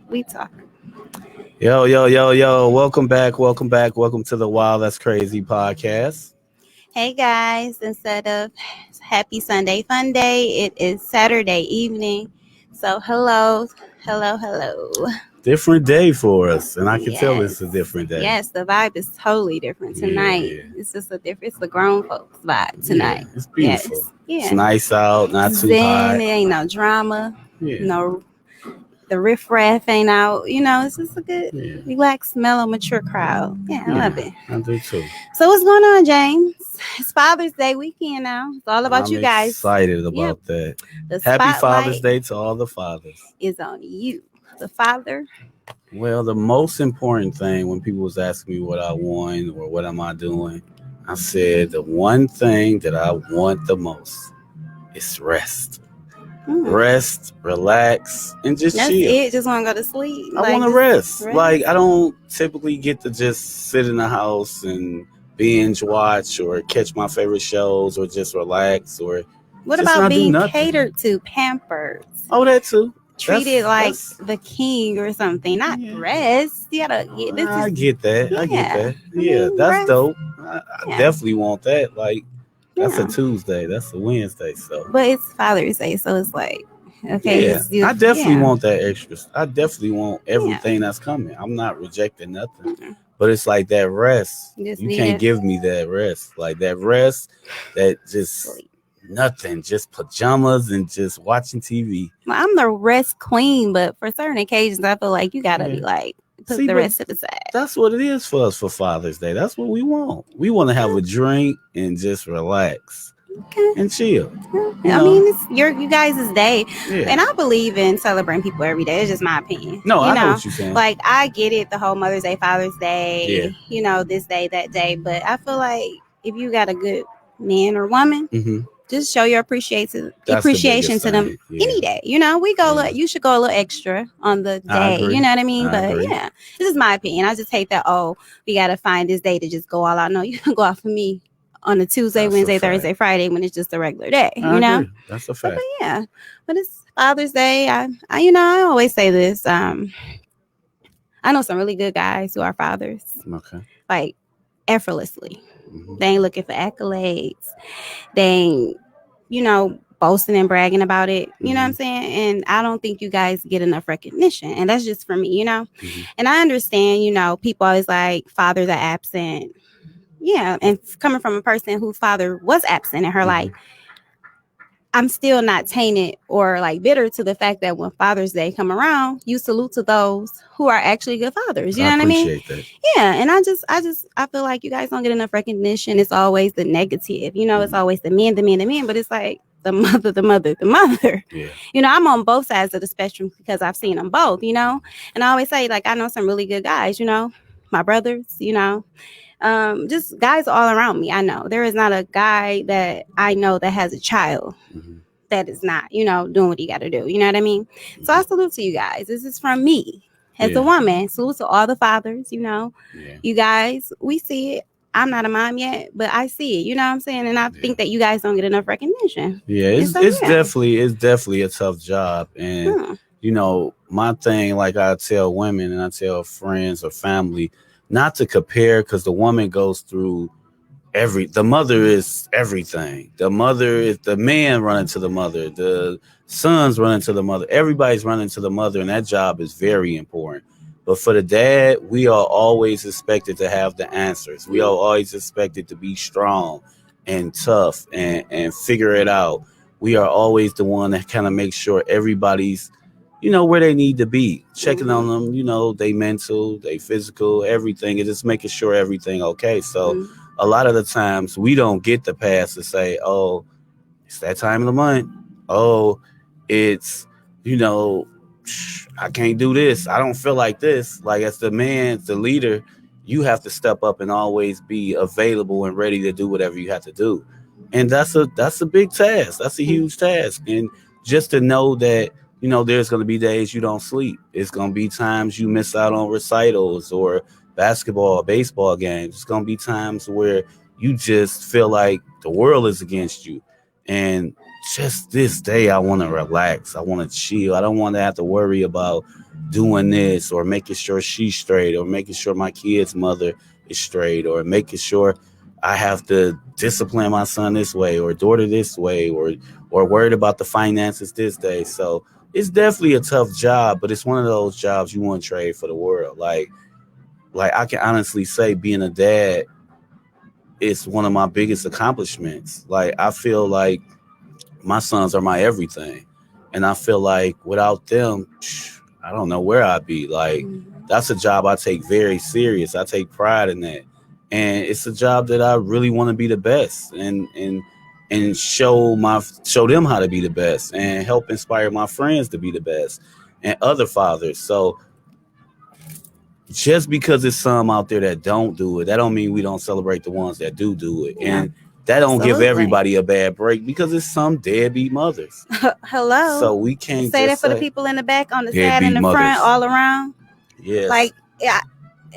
We talk. Yo, yo, yo, yo. Welcome back. Welcome back. Welcome to the Wow That's Crazy podcast. Hey guys, instead of happy Sunday fun day, it is Saturday evening. So hello. Different day for us. And I can tell Yes. it's a different day. Yes, the vibe is totally different tonight. Yeah. It's just it's the grown folks vibe tonight. Yeah, it's beautiful. Yes. Yeah. It's nice out, not too Zen, hot. there ain't no drama. Yeah. No, the riffraff ain't out. It's just a good, relaxed, mellow, mature crowd. Yeah, I love it. I do too. So what's going on, James? It's Father's Day weekend now. It's all about you guys. Excited about that. The Happy Father's Day to all the fathers. Is on you, the father. Well, the most important thing when people was asking me what I want or what am I doing, I said the one thing that I want the most is rest. Rest, relax, and just That's chill. it. Just want to go to sleep. I want to rest. Like, I don't typically get to just sit in the house and binge watch or catch my favorite shows or just relax or. What about being catered to, pampered? Oh, that too. Treated like the king or something, not rest. You gotta get this. I get that. I get that. Yeah, that's rest. Dope. I definitely want that. Like, that's a Tuesday. That's a Wednesday. So, but it's Father's Day, so it's like, okay. Yeah, I definitely want that extra. I definitely want everything that's coming. I'm not rejecting nothing, but it's like that rest. You can't give me that rest. Like that rest, that just. Nothing, just pajamas and just watching TV. Well, I'm the rest queen, but for certain occasions, I feel like you gotta be like put the rest to the side. That's what it is for us for Father's Day. That's what we want. We want to have a drink and just relax and chill. I mean, it's you guys' day, and I believe in celebrating people every day. It's just my opinion. No, I know what you're saying. Like I get it, the whole Mother's Day, Father's Day, this day, that day, but I feel like if you got a good man or woman. Just show your appreciation to them any day. We go you should go a little extra on the day. You know what I mean? This is my opinion. I just hate that, we got to find this day to just go all out. No, you can go out for me on a Tuesday, Wednesday, Thursday, Friday when it's just a regular day. Agree. That's a fact. But it's Father's Day. I always say this. I know some really good guys who are fathers. Okay. Like effortlessly. They ain't looking for accolades. They ain't, boasting and bragging about it. You know what I'm saying? And I don't think you guys get enough recognition. And that's just for me, And I understand, people always like fathers are absent. Yeah. And coming from a person whose father was absent in her life, I'm still not tainted or like bitter to the fact that when Father's Day come around, you salute to those who are actually good fathers. You know what I mean? That. Yeah. And I feel like you guys don't get enough recognition. It's always the negative, it's always the men, but it's like the mother. Yeah. I'm on both sides of the spectrum because I've seen them both, and I always say, like, I know some really good guys, my brothers, just guys all around me. I know there is not a guy that I know that has a child that is not, doing what he got to do. You know what I mean? So I salute to you guys. This is from me as a woman. Salute to all the fathers, you guys, we see it. I'm not a mom yet, but I see it. You know what I'm saying? And I think that you guys don't get enough recognition. Yeah, it's definitely a tough job. And, my thing, like I tell women and I tell friends or family, not to compare, because the woman goes through the mother is everything. The mother is the man running to the mother. The sons running to the mother. Everybody's running to the mother, and that job is very important. But for the dad, we are always expected to have the answers. We are always expected to be strong and tough and figure it out. We are always the one that kind of makes sure everybody's where they need to be, checking on them, they mental, they physical, everything, and just making sure everything okay. So a lot of the times we don't get the pass to say, oh, it's that time of the month. Oh, it's, I can't do this. I don't feel like this. Like, as the man, the leader, you have to step up and always be available and ready to do whatever you have to do. And that's a big task. That's a huge task. And just to know that, there's going to be days you don't sleep. It's going to be times you miss out on recitals or basketball or baseball games. It's going to be times where you just feel like the world is against you. And just this day, I want to relax. I want to chill. I don't want to have to worry about doing this or making sure she's straight or making sure my kid's mother is straight or making sure I have to discipline my son this way or daughter this way or worried about the finances this day. So it's definitely a tough job, but it's one of those jobs you wouldn't trade for the world. Like I can honestly say being a dad is one of my biggest accomplishments. Like I feel like my sons are my everything. And I feel like without them, I don't know where I'd be. Like that's a job I take very serious. I take pride in that. And it's a job that I really want to be the best and show them how to be the best and help inspire my friends to be the best and other fathers. So just because there's some out there that don't do it, that don't mean we don't celebrate the ones that do it. Yeah. And that don't give everybody a bad break because it's some deadbeat mothers. Hello. So we can't say that for the people in the back, on the side, in the front, all around. Yes. Like, yeah,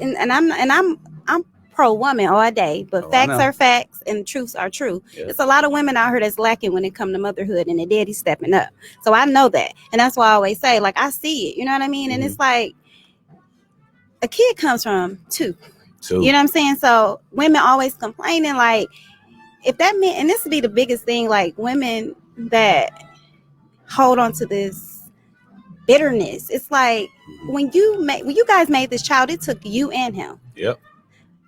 and I'm pro woman all day, but facts are facts and truths are true. Yes. There's a lot of women out here that's lacking when it comes to motherhood and the daddy stepping up. So I know that, and that's why I always say, like, I see it. You know what I mean? And it's like a kid comes from two. You know what I'm saying? So women always complaining, like, if that meant, and this would be the biggest thing, like women that hold on to this bitterness. It's like when you guys made this child, it took you and him. Yep.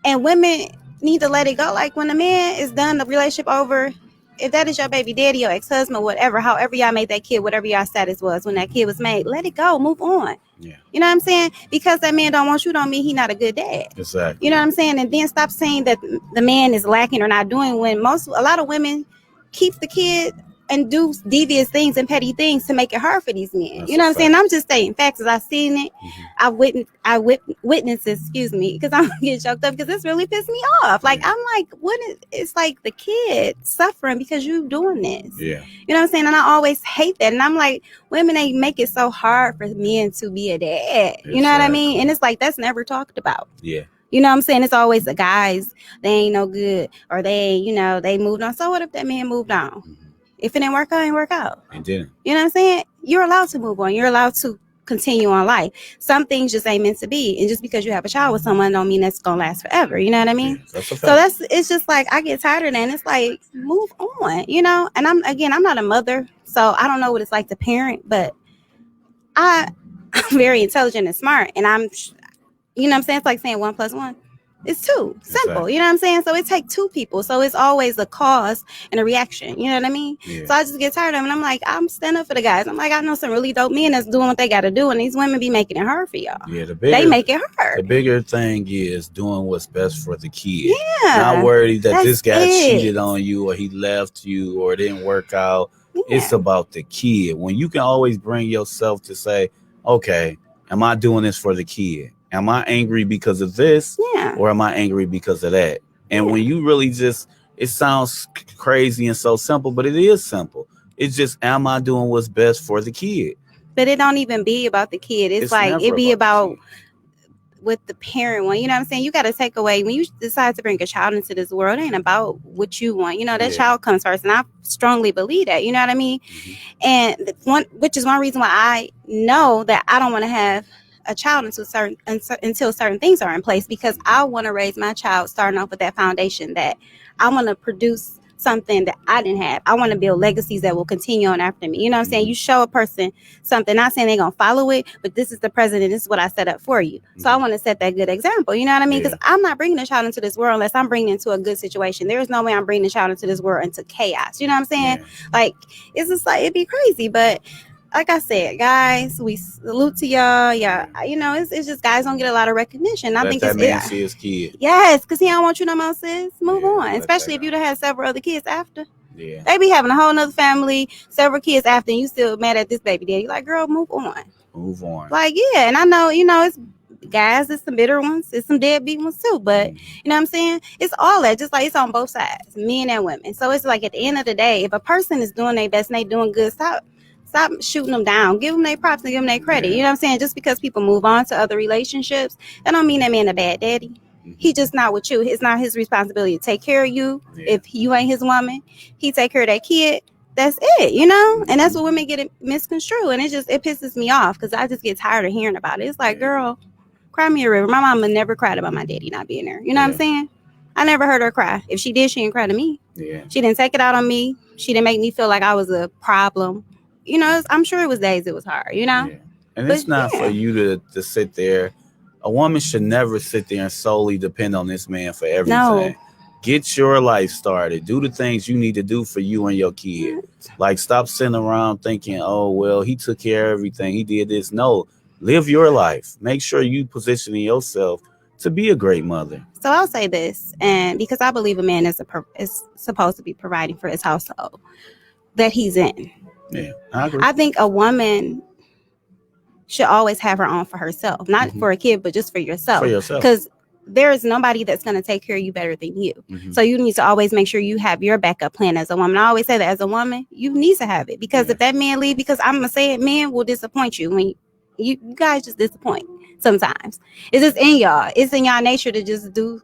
And women need to let it go. Like when a man is done, the relationship over, if that is your baby daddy, your ex-husband, whatever, however y'all made that kid, whatever y'all status was when that kid was made, let it go, move on. Yeah. You know what I'm saying? Because that man don't want you don't mean he not a good dad. Exactly. You know what I'm saying? And then stop saying that the man is lacking or not doing when a lot of women keep the kid and do devious things and petty things to make it hard for these men. That's you know what I'm saying? I'm just stating facts as I've seen it. I witnessed it, excuse me, because I'm getting choked up because this really pissed me off. Like, I'm like, it's like the kid suffering because you doing this. Yeah. You know what I'm saying? And I always hate that. And I'm like, women, they make it so hard for men to be a dad. You know what I mean? And it's like, that's never talked about. Yeah. You know what I'm saying? It's always the guys, they ain't no good, or they moved on. So what if that man moved on? If it didn't work out, it didn't work out. It didn't. You know what I'm saying? You're allowed to move on. You're allowed to continue on life. Some things just ain't meant to be. And just because you have a child with someone don't mean that's going to last forever. You know what I mean? Yeah, it's just like, I get tired of that. And it's like, move on, you know? And I'm not a mother, so I don't know what it's like to parent, but I'm very intelligent and smart. And you know what I'm saying? It's like saying 1 + 1. It's 2. Simple. Exactly. You know what I'm saying? So it takes 2 people. So it's always a cause and a reaction. You know what I mean? Yeah. So I just get tired of them. And I'm like, I'm standing up for the guys. I'm like, I know some really dope men that's doing what they got to do. And these women be making it hard for y'all. Yeah, they make it hard. The bigger thing is doing what's best for the kid. Yeah. Not worried that this guy cheated on you or he left you or it didn't work out. Yeah. It's about the kid. When you can always bring yourself to say, okay, am I doing this for the kid? Am I angry because of this? Yeah. Or am I angry because of that? And when you really it sounds crazy and so simple, but it is simple. It's just, am I doing what's best for the kid? But it don't even be about the kid. It's like, it be about with the parent one. You know what I'm saying? You got to take away, when you decide to bring a child into this world, it ain't about what you want. You know, that child comes first. And I strongly believe that. You know what I mean? Mm-hmm. And which is one reason why I know that I don't want to have a child until certain things are in place, because I want to raise my child starting off with that foundation that I want to produce something that I didn't have. I want to build legacies that will continue on after me. You know what I'm saying? You show a person something, not saying they're going to follow it, but this is the president. This is what I set up for you. So I want to set that good example. You know what I mean? Because I'm not bringing a child into this world unless I'm bringing it into a good situation. There is no way I'm bringing a child into this world into chaos. You know what I'm saying? Like, it's just like, it'd be crazy. But like I said, guys, we salute to y'all. Yeah, you know, it's just guys don't get a lot of recognition. I think that man see his kid. Yes, because he don't want you no more, sis. Move on. Especially if you'd have had several other kids after. Yeah. They be having a whole nother family, several kids after, and you still mad at this baby daddy. Like, girl, move on. Move on. Like, yeah, and I know, you know, it's guys, it's some bitter ones, it's some deadbeat ones too. But you know what I'm saying? It's all that, just like it's on both sides, men and women. So it's like at the end of the day, if a person is doing their best and they doing good, stop shooting them down. Give them their props and give them their credit. You know what I'm saying? Just because people move on to other relationships, that don't mean that man a bad daddy. He just not with you. It's not his responsibility to take care of you. If you ain't his woman, he take care of that kid. that's it, you know? And that's what women get it misconstrued. And it pisses me off because I just get tired of hearing about it. It's like, girl, cry me a river. My mama never cried about my daddy not being there. You know what I'm saying? I never heard her cry. If she did, she didn't cry to me. Yeah. She didn't take it out on me. She didn't make me feel like I was a problem. You know, I'm sure it was days it was hard, you know? Yeah. And it's not for you to sit there. A woman should never sit there and solely depend on this man for everything. No. Get your life started. Do the things you need to do for you and your kid. Like, stop sitting around thinking, oh, well, he took care of everything. He did this. No, live your life. Make sure you positioning yourself to be a great mother. So I'll say this, and because I believe a man is supposed to be providing for his household that he's in. Yeah, I agree. I think a woman should always have her own for herself, not for a kid, but just for yourself. For yourself. Because there is nobody that's going to take care of you better than you. So you need to always make sure you have your backup plan as a woman. I always say that as a woman, you need to have it. Because if that man leave, because I'm going to say it, men will disappoint you. When you guys just disappoint sometimes. It's just in y'all. It's in y'all nature to just do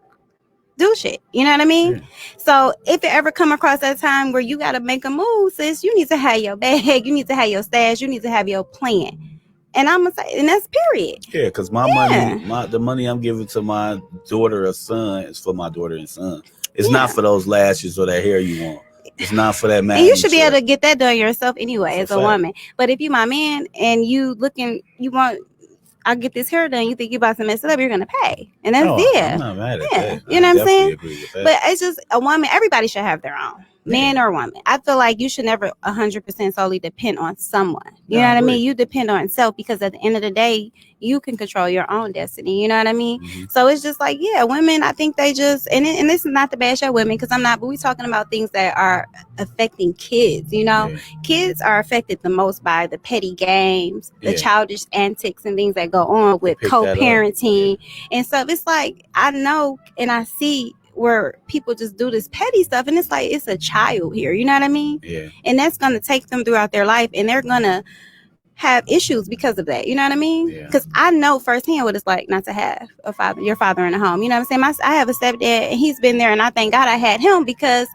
shit. You know what I mean? Yeah. So if it ever come across that time where you got to make a move, sis, you need to have your bag. You need to have your stash. You need to have your plan. And I'm gonna say, and that's period. Yeah, because my money, the money I'm giving to my daughter or son is for my daughter and son. It's not for those lashes or that hair you want. It's not for that man. And you should be able to get that done yourself anyway as a woman. But if you my man and you want, I'll get this hair done, you think you about to mess it up, you're gonna pay. And that's I'm not mad at that. You know what I'm saying? Agree with that. But it's just a woman, everybody should have their own. Man or woman. I feel like you should never 100% solely depend on someone. You know what I mean? You depend on self because at the end of the day, you can control your own destiny. You know what I mean? So it's just like, women, I think they just, and this is not to bash at women because I'm not, but we're talking about things that are affecting kids, you know? Kids are affected the most by the petty games, the childish antics and things that go on with co-parenting and stuff. It's like, I know and I see where people just do this petty stuff and it's like it's a child here, you know what I mean? And that's going to take them throughout their life and they're going to have issues because of that, you know what I mean? Because I know firsthand what it's like not to have your father in the home, you know what I'm saying? I have a stepdad and he's been there and I thank God I had him because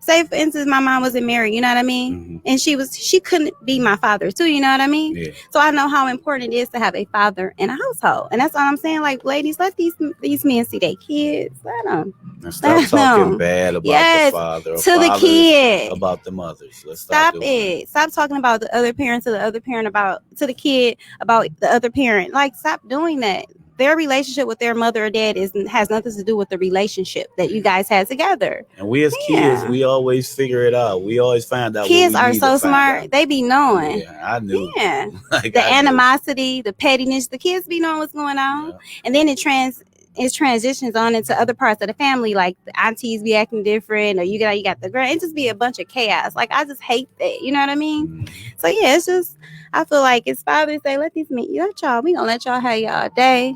say for instance my mom wasn't married, you know what I mean? And she couldn't be my father too, you know what I mean? So I know how important it is to have a father in a household. And that's all I'm saying, like, ladies, let these men see their kids. Let them. And stop talking bad about the father to the kid, about the mothers. Let's stop it. Stop talking about the other parent to the other parent about to the kid about the other parent. Like, stop doing that. Their relationship with their mother or dad has nothing to do with the relationship that you guys had together. And we as kids, we always figure it out. We always find out. Kids are so smart. They be knowing. Yeah, I knew. Yeah. Like the animosity, the pettiness, the kids be knowing what's going on. And then it transitions on into other parts of the family, like the aunties be acting different, or you got the grand. It just be a bunch of chaos. Like, I just hate that. You know what I mean? So yeah, it's just, I feel like it's Father's Day. We gonna let y'all have y'all day.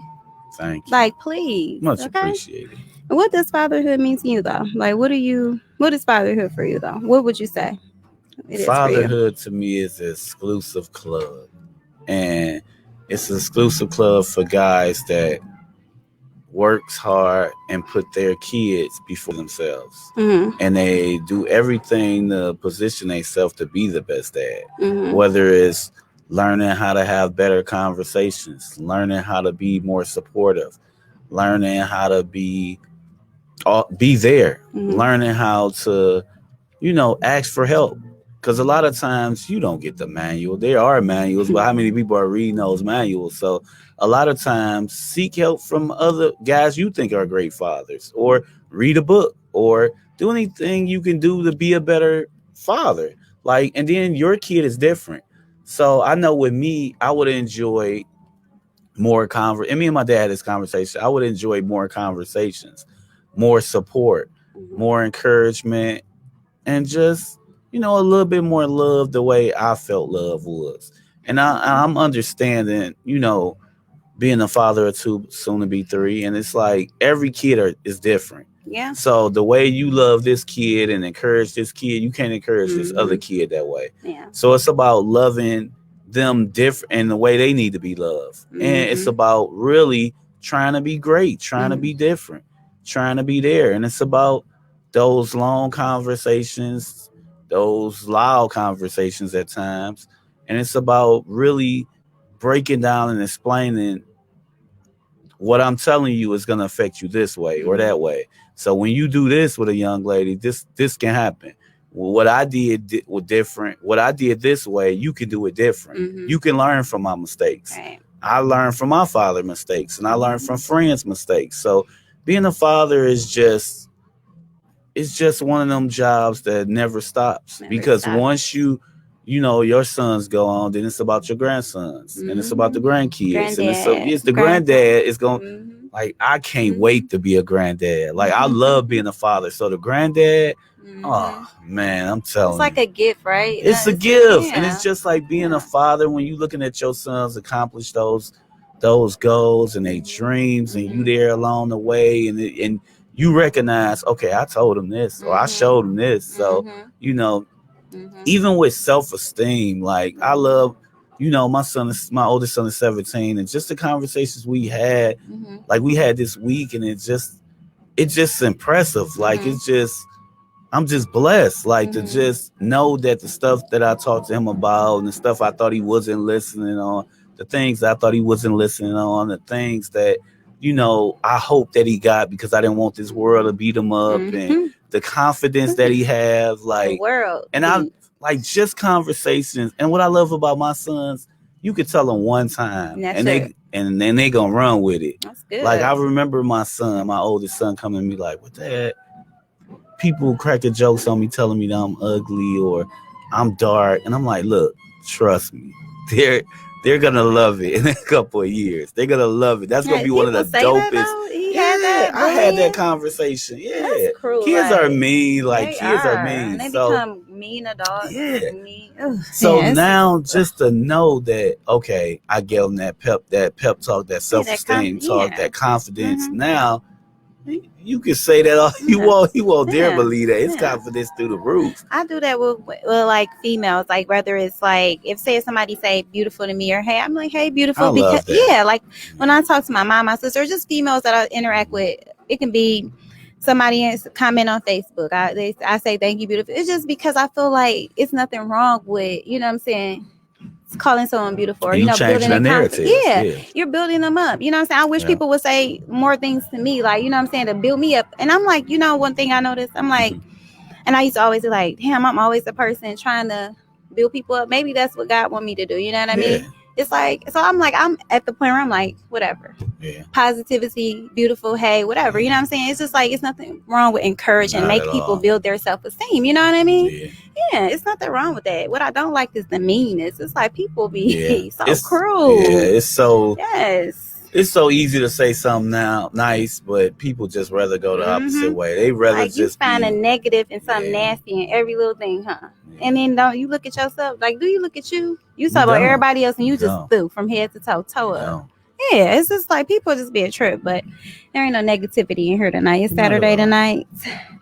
Thank you. Like, please. Much appreciated. What does fatherhood mean to you though? Like, what is fatherhood for you though? What would you say? Fatherhood to me is an exclusive club. And it's an exclusive club for guys that works hard and put their kids before themselves. And they do everything to position themselves to be the best dad. Whether it's learning how to have better conversations, learning how to be more supportive, learning how to be there, learning how to, ask for help. Because a lot of times you don't get the manual. There are manuals, but how many people are reading those manuals? So a lot of times seek help from other guys you think are great fathers, or read a book, or do anything you can do to be a better father. Like, and then your kid is different. So I know with me, I would enjoy more and me and my dad had this conversation. I would enjoy more conversations, more support, more encouragement, and just, a little bit more love the way I felt love was. And I'm understanding, being a father of two, soon to be three. And it's like every kid is different. Yeah. So the way you love this kid and encourage this kid, you can't encourage this other kid that way. Yeah. So it's about loving them different in the way they need to be loved. And it's about really trying to be great, trying to be different, trying to be there. And it's about those long conversations, those loud conversations at times, and it's about really breaking down and explaining what I'm telling you is going to affect you this way or that way. So when you do this with a young lady, this can happen. What I did was different. What I did this way, you can do it different. You can learn from my mistakes. Right. I learned from my father's mistakes, and I learned from friends' mistakes. So being a father is just, it's just one of them jobs that never stops. Because once you know your sons go on, then it's about your grandsons, and it's about the grandkids, and it's the granddad is going. Like, I can't wait to be a granddad. Like, I love being a father. So the granddad, oh man, I'm telling you, it's like a gift, right? It's a gift, and it's just like being a father when you looking at your sons accomplish those goals and their dreams, and you there along the way, and you recognize, okay, I told him this, or I showed him this. So you know, even with self-esteem, like, I love, you know, my oldest son is 17, and just the conversations we had, like we had this week, and it's just impressive. Like, it's just, I'm just blessed, like, to just know that the stuff that I talked to him about, and the stuff I thought he wasn't listening on, the things I thought he wasn't listening on, the things that, you know, I hope that he got because I didn't want this world to beat him up, and the confidence that he have, like, the world, and I like just conversations. And what I love about my sons, you could tell them one time, and then they gonna run with it. That's good. Like, I remember my oldest son, coming to me like, "What that? People cracking jokes on me, telling me that I'm ugly or I'm dark," and I'm like, "Look, trust me, they're gonna love it in a couple of years. They're gonna love it. That's gonna be one of the dopest." I had that conversation. Yeah, that's cruel, kids are mean. Like, kids are mean. And they so become mean adults. Yeah. Mean. So now, just to know that, okay, I gave them that pep talk, that self-esteem talk, that confidence. Now, you can say that all you want. You won't dare believe that. It's confidence through the roof. I do that with like females. Like, whether it's like, if somebody say beautiful to me, or hey, I'm like, hey, beautiful. I love that. Like when I talk to my mom, my sister, just females that I interact with, it can be somebody comment on Facebook. I say thank you, beautiful. It's just because I feel like it's nothing wrong with, you know what I'm saying, calling someone beautiful, or, you know, building a narrative. You're building them up. You know what I'm saying? I wish people would say more things to me, like, you know what I'm saying, to build me up. And I'm like, you know, one thing I noticed, I'm like, and I used to always be like, damn, I'm always the person trying to build people up. Maybe that's what God want me to do. You know what I mean? It's like, so I'm like, I'm at the point where I'm like, whatever. Positivity, beautiful, hey, whatever. You know what I'm saying? It's just like, it's nothing wrong with encouraging, make people build their self-esteem. You know what I mean? Yeah, it's nothing wrong with that. What I don't like is the meanness. It's like, people be so cruel. Yeah, it's so. Yes. It's so easy to say something now nice, but people just rather go the opposite way. They rather like, just find a negative and something nasty in every little thing, huh? And then don't you look at yourself? Like, do you look at you? You talk about everybody else, and you just threw from head to toe up. Yeah, it's just like, people just be a trip, but there ain't no negativity in here tonight. It's Saturday tonight.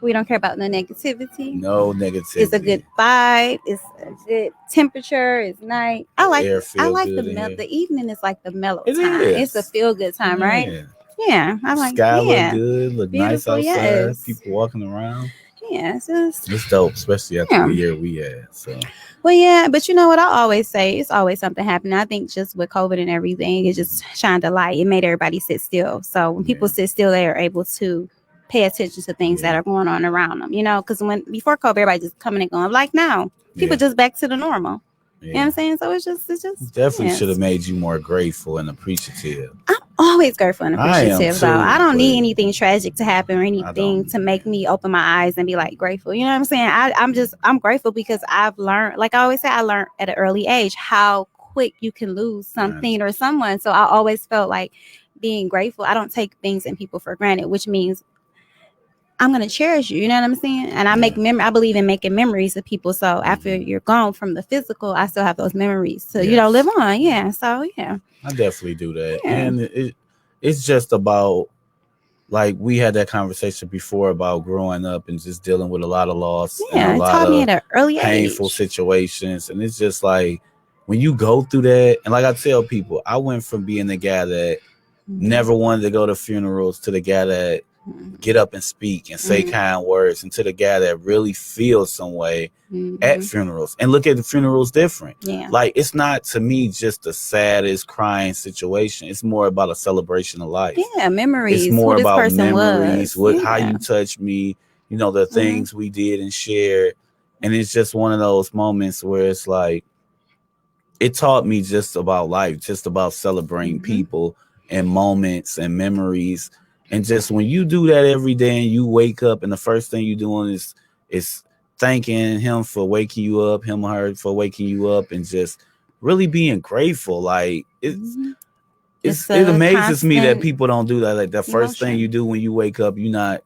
We don't care about no negativity. No negativity. It's a good vibe. It's a good temperature. It's night. I like the evening is like the mellow time. It's a feel good time, right? Yeah, I like. Sky look good, look beautiful, nice outside. People walking around. Yeah, it's dope, especially after the year we had. So. Well, yeah, but you know what I always say? It's always something happening. I think just with COVID and everything, it just shined a light. It made everybody sit still. So when people sit still, they are able to pay attention to things that are going on around them. You know, because before COVID, everybody just coming and going. Like now, people just back to the normal. You know what I'm saying? So it's just definitely should have made you more grateful and appreciative. I'm always grateful and appreciative, though. I don't need anything tragic to happen or anything to make me open my eyes and be like grateful. You know what I'm saying? I'm grateful because I've learned, like I always say, I learned at an early age how quick you can lose something or someone. So I always felt like being grateful. I don't take things and people for granted, which means I'm going to cherish you. You know what I'm saying? And I believe in making memories of people. So after you're gone from the physical, I still have those memories to, you know, live on. Yeah. So, yeah. I definitely do that. Yeah. And it's just about, like, we had that conversation before about growing up and just dealing with a lot of loss. Yeah. And it taught me at an early painful age. situations. And it's just like, when you go through that, and like I tell people, I went from being the guy that never wanted to go to funerals to the guy that get up and speak and say kind words, and to the guy that really feels some way at funerals. And look at the funerals different. Yeah. Like, it's not, to me, just the saddest crying situation. It's more about a celebration of life. Yeah, memories. It's more about memories. How you touched me, the things we did and shared. And it's just one of those moments where it's like, it taught me just about life, just about celebrating people and moments and memories. And just when you do that every day and you wake up and the first thing you're doing is thanking him for waking you up, him or her for waking you up, and just really being grateful. Like, it amazes me that people don't do that. Like, the first thing you do when you wake up, you're not,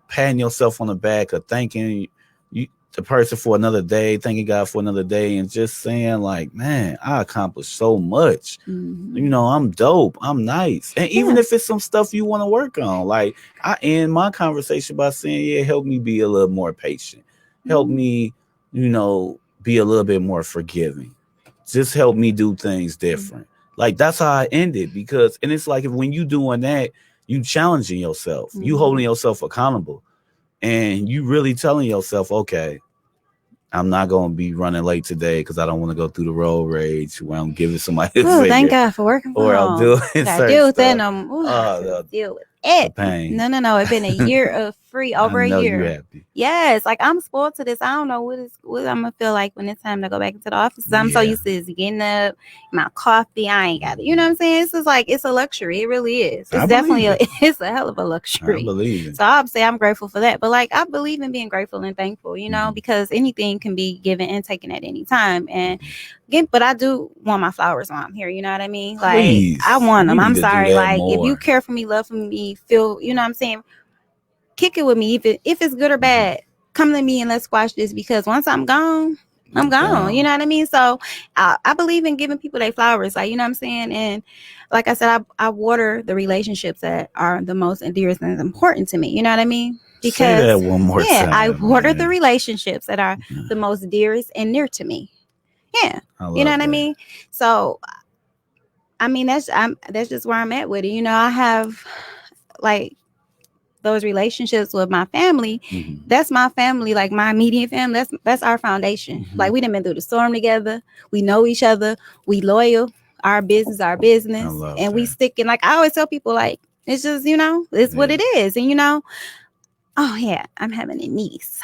patting yourself on the back or thanking the person for another day, thanking God for another day, and just saying like, man, I accomplished so much. I'm dope. I'm nice. And even if it's some stuff you want to work on, like, I end my conversation by saying, help me be a little more patient. Help me, be a little bit more forgiving. Just help me do things different. Like, that's how I ended, and it's like, when you doing that, you challenging yourself, you holding yourself accountable, and you really telling yourself, okay, I'm not going to be running late today because I don't want to go through the road rage where I'm giving somebody thank God for working from home. I'm doing deal with that. Deal with it. Pain. No. It's been a year of free, over a year. You happy. Yes, like, I'm spoiled to this. I don't know what I'm gonna feel like when it's time to go back into the office. I'm so used to getting up, my coffee. I ain't got it. You know what I'm saying? It's just like, it's a luxury. It really is. It's definitely it's a hell of a luxury. I believe it. So I'll say I'm grateful for that. But like, I believe in being grateful and thankful, because anything can be given and taken at any time. And again, but I do want my flowers while I'm here. You know what I mean? Like, please, I want them. I'm sorry. Like, more. If you care for me, love for me, feel, you know what I'm saying? Kick it with me. If it's good or bad, come to me and let's squash this, because once I'm gone, I'm gone. You know what I mean? So I believe in giving people their flowers, like, you know what I'm saying? And like I said, I water the relationships that are the most endearing and important to me. You know what I mean? Because say that one more time, I water the relationships that are the most dearest and near to me. Yeah. You know what I mean? So I mean, that's just where I'm at with it. I have like those relationships with my family. That's my family, like my immediate family. That's our foundation. Like, we done been through the storm together. We know each other. We loyal. Our business, and we stick in. Like, I always tell people, like, it's just, it's what it is. And oh yeah, I'm having a niece.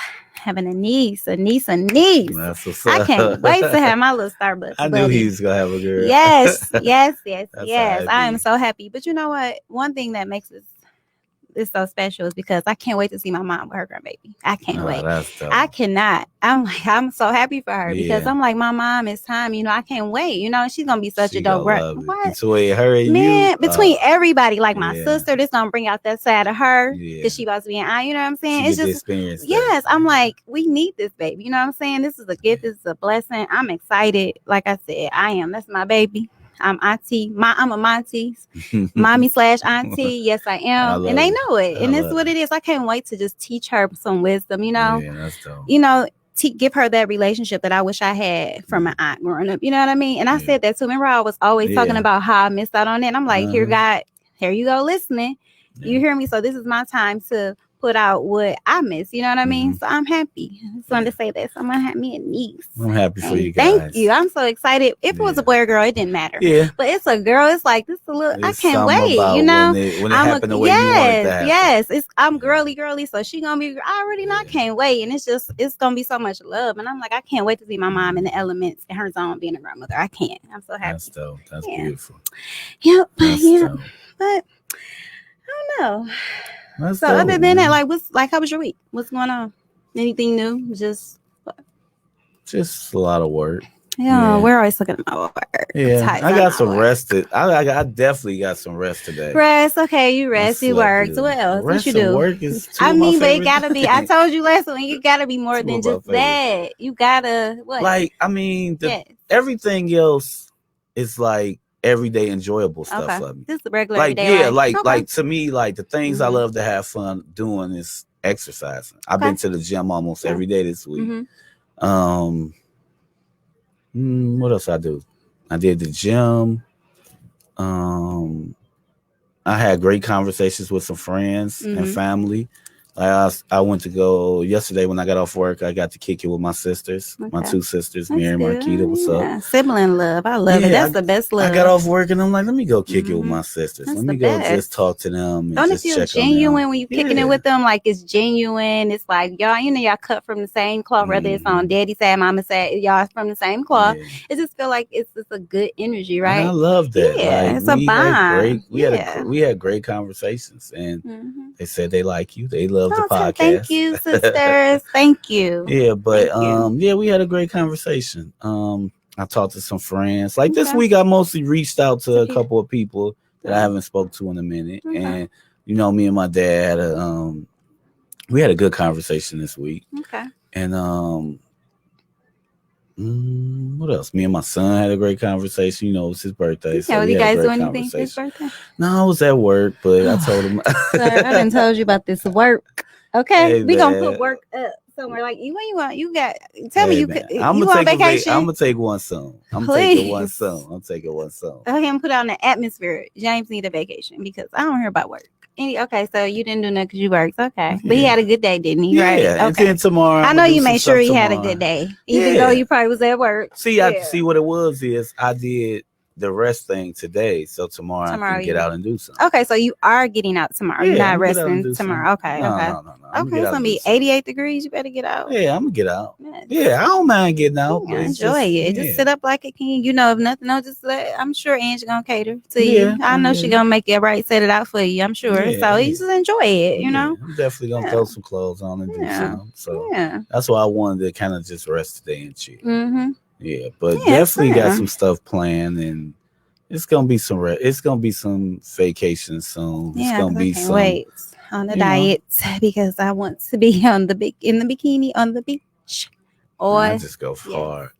A niece. That's what's up. I can't wait to have my little Starbucks. I knew he was gonna have a girl. Yes. I am so happy. But you know what? One thing that makes it's so special is because I can't wait to see my mom with her grandbaby. I can't wait. I cannot. I'm so happy for her because I'm like, my mom, it's time. I can't wait. She's gonna be such a dope girl. Between her and you, between everybody, like my sister, this gonna bring out that side of her because she about to be an eye. You know what I'm saying? It's just yes. I'm like, we need this baby. You know what I'm saying? This is a gift. This is a blessing. I'm excited. Like I said, I am. That's my baby. I'm auntie. I'm a Monty, mommy / auntie. Yes, I am, and they know it. And it's what it is. I can't wait to just teach her some wisdom. Yeah, that's dope. Give her that relationship that I wish I had from my aunt growing up. You know what I mean? And I said that too. Remember, I was always talking about how I missed out on it. And I'm like, here, God, here you go, listening. You hear me? So this is my time to put out what I miss. You know what I mean? So I'm happy. I just wanted to say that. So I'm gonna have me a niece. I'm happy for you guys. Thank you. I'm so excited. If it was a boy or girl, it didn't matter. Yeah. But it's a girl. It's like this. I can't wait. When it happened the way you wanted it to happen. Yes. I'm girly. So she gonna be. I already know. I can't wait. And it's gonna be so much love. And I'm like, I can't wait to see my mom in the elements in her zone being a grandmother. I can't. I'm so happy. That's dope. That's beautiful. Yep. But I don't know. That's so dope, other than that, how was your week? What's going on? Anything new? Just a lot of work. Yeah, we're always looking at my work. Yeah, I got some rest. I definitely got some rest today. Rest, okay, you rest, you worked. What else? What you do? Work is but it gotta be. I told you last week, you gotta be more than just that. You gotta what? Everything else is like everyday enjoyable stuff for me. This is the regular everyday life. Like to me, like the things I love to have fun doing is exercising. I've been to the gym almost every day this week. What else I do? I did the gym. I had great conversations with some friends and family. I went to go yesterday when I got off work. I got to kick it with my sisters, my two sisters, That's Mary and Marquita. What's up? Sibling love. I love it. That's the best love. I got off work and I'm like, let me go kick it with my sisters. Let me go just talk to them. And Don't just it feel genuine when you kicking it with them? Like it's genuine. It's like y'all, y'all cut from the same cloth, whether it's on daddy's side, mama's side, y'all from the same cloth. It just feel like it's just a good energy, right? And I love that. Yeah, it's a bond. We had great conversations, and they said they like you. They love the podcast. Thank you, sisters. Thank you. Yeah, but we had a great conversation. I talked to some friends. Like this week, I mostly reached out to a couple of people that I haven't spoke to in a minute, and me and my dad we had a good conversation this week. Okay. And what else? Me and my son had a great conversation. It was his birthday. So you guys do anything for his birthday? No, I was at work, but I told him. Sorry, I didn't told you about this work. Okay, we gonna put work up somewhere. Like you want. You got. Tell me you on vacation. I'm gonna take one soon. I'm taking one soon. Okay, I'm gonna put out an atmosphere. James need a vacation because I don't hear about work. Okay, so you didn't do nothing because you worked. Okay, but he had a good day, didn't he? Yeah, right? Okay. And then tomorrow, I know you made sure he had a good day, even though you probably was at work. See, see what it was is I did the rest thing today, so tomorrow I can get out and do something. Okay, so you are getting out tomorrow. You're not resting tomorrow. Okay, No. Okay, it's gonna be 88 degrees. You better get out. Yeah, I'm gonna get out. Yeah, I don't mind getting out. Yeah, enjoy it. Just sit up like a king. If nothing else, just I'm sure Ange gonna cater to you. I know she gonna make it right, set it out for you. I'm sure. So you just enjoy it. I'm definitely gonna throw some clothes on and do something. So that's why I wanted to kind of just rest today and chill. Yeah, but definitely got some stuff planned, and it's gonna be some it's gonna be some vacation soon. It's gonna be some wait on the diet because I want to be in the bikini on the beach. Or I just go hard.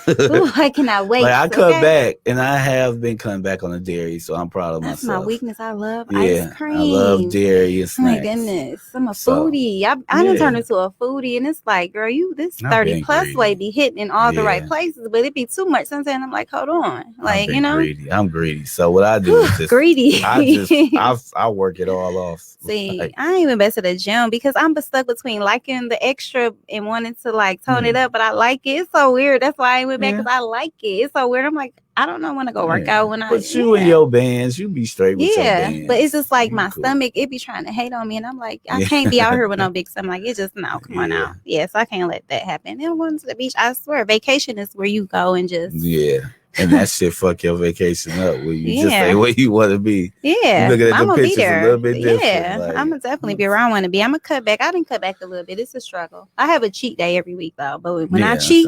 Ooh, I cannot wait. Like I cut back, and I have been cutting back on the dairy, so I'm proud of myself. That's my weakness. I love ice cream. I love dairy and snacks. Oh my goodness, I'm a foodie. I done turned into a foodie, and it's like, girl, this 30 plus weight be hitting in all the right places, but it be too much. Sometimes I'm like, hold on, like I'm greedy. So what I do is just greedy. I work it all off. See, I ain't even been to the gym because I'm stuck between liking the extra and wanting to like tone it up, but I like it. It's so weird. That's why I went back because I like it. It's so weird. I'm like, I don't know when to go work out when But you and your bands, you be straight with your bands. But it's just like my stomach, it be trying to hate on me. And I'm like, I can't be out here with no big stomach. Like, it's just, no, come on out. Yeah, so I can't let that happen. And going to the beach, I swear, vacation is where you go and just. Yeah. And that shit fuck your vacation up where you just say where you want to be. Yeah. You look at the pictures a little bit different. Yeah. Like, I'm gonna definitely be where I want to be. I'm gonna cut back. I didn't cut back a little bit. It's a struggle. I have a cheat day every week though. But when I cheat.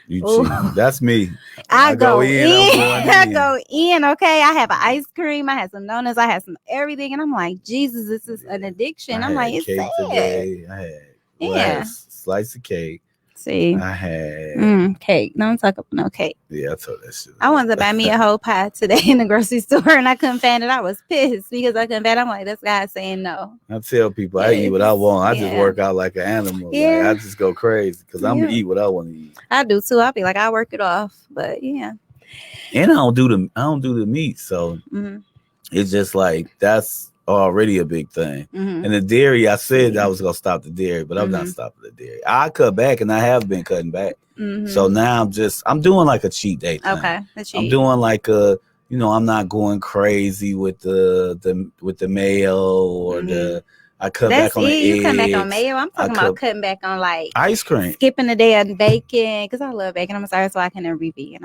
You cheat. That's me. I go in. I go in. Okay. I have an ice cream. I had some donuts. I had some everything. And I'm like, Jesus, this is an addiction. I'm like, it's sad. Today. I had slice of cake. See, I had cake. Don't talk about no cake. Yeah, I told that shit. I wanted to buy me a whole pie today in the grocery store, and I couldn't find it. I was pissed because I couldn't find it. I'm like, this guy saying no. I tell people I eat what I want. I just work out like an animal. Like, I just go crazy because I'm gonna eat what I want to eat. I do too. I'll be like, I work it off, but yeah. And I don't do the meat, so it's just like that's already a big thing. And the dairy, I said I was gonna stop the dairy, but I'm not stopping the dairy. I cut back, and I have been cutting back. So now I'm doing like a cheat day thing. Okay, I'm doing like a, I'm not going crazy with the mayo or the. I cut back on the eggs. You cut back on mayo. I'm talking about cutting back on like ice cream, skipping the day of bacon because I love bacon. I'm sorry, so I can never be vegan.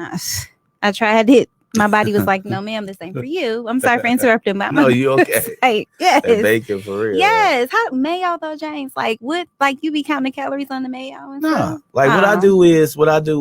I tried it. My body was like, no, ma'am, this ain't for you. I'm sorry for interrupting. But no, you okay? Like, yes. That bacon for real. Yes. How mayo though, James? Like what? Like you be counting calories on the mayo? No. Like what I do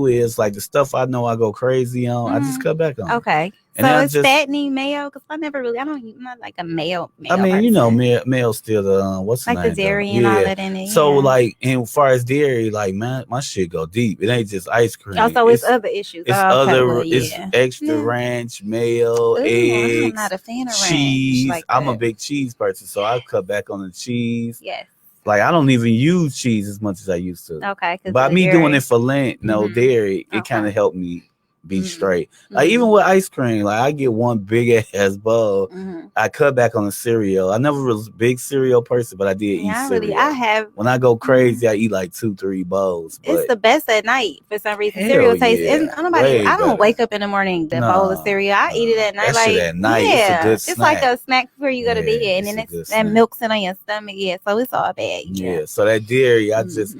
is like the stuff I know I go crazy on. I just cut back on. Okay. And so it's fattening mayo because I'm not like a mayo. I mean, person. Mayo's still the what's the name? Like the dairy and all that in it. So like, and as far as dairy, like my shit go deep. It ain't just ice cream. Also, it's other issues. It's extra ranch, mayo, eggs. I'm not a fan of cheese. Ranch. I'm a big cheese person, so I cut back on the cheese. Yes. Like I don't even use cheese as much as I used to. Okay. By me doing it for Lent, no dairy, it kind of helped me be straight. Like even with ice cream, like I get one big ass bowl. I cut back on the cereal. I never was a big cereal person, but I did eat cereal. I have. When I go crazy, I eat like 2-3 bowls. But it's the best at night for some reason. Cereal tastes. I don't wake up in the morning the bowl of cereal. I eat it at night. That shit at night. Yeah, it's a good snack. It's like a snack before you go to bed, and then that milk's in on your stomach. Yeah, so it's all bad. Yeah. So that dairy, I just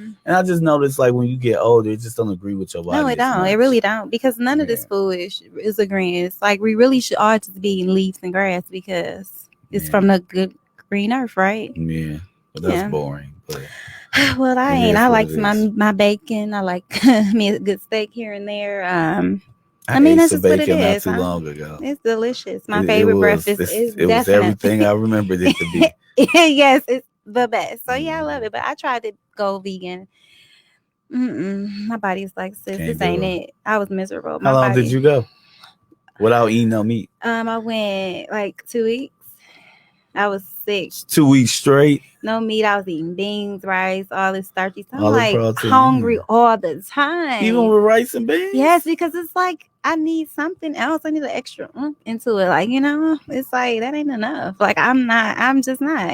noticed like when you get older, it just don't agree with your body. No, it don't. It really don't, because none of this food is agreeing. It's like we really should all just be eating leaves and grass because it's from the good green earth, right? Yeah, but that's boring. But well, I ain't. I like my bacon. I like me a good steak here and there. I mean, that's just what it is. Not too long ago. It's delicious. My favorite breakfast is it was everything I remembered it to be. Yes, it's the best. So yeah, I love it. But I tried to go vegan. My body's like, sis, this ain't it. I was miserable. How long did you go without eating no meat? I went like 2 weeks. I was sick. 2 weeks straight. No meat. I was eating beans, rice, all this starchy stuff. I'm like hungry all the time. Even with rice and beans? Yes, because it's like I need something else. I need an extra into it. Like, it's like that ain't enough. Like I'm just not,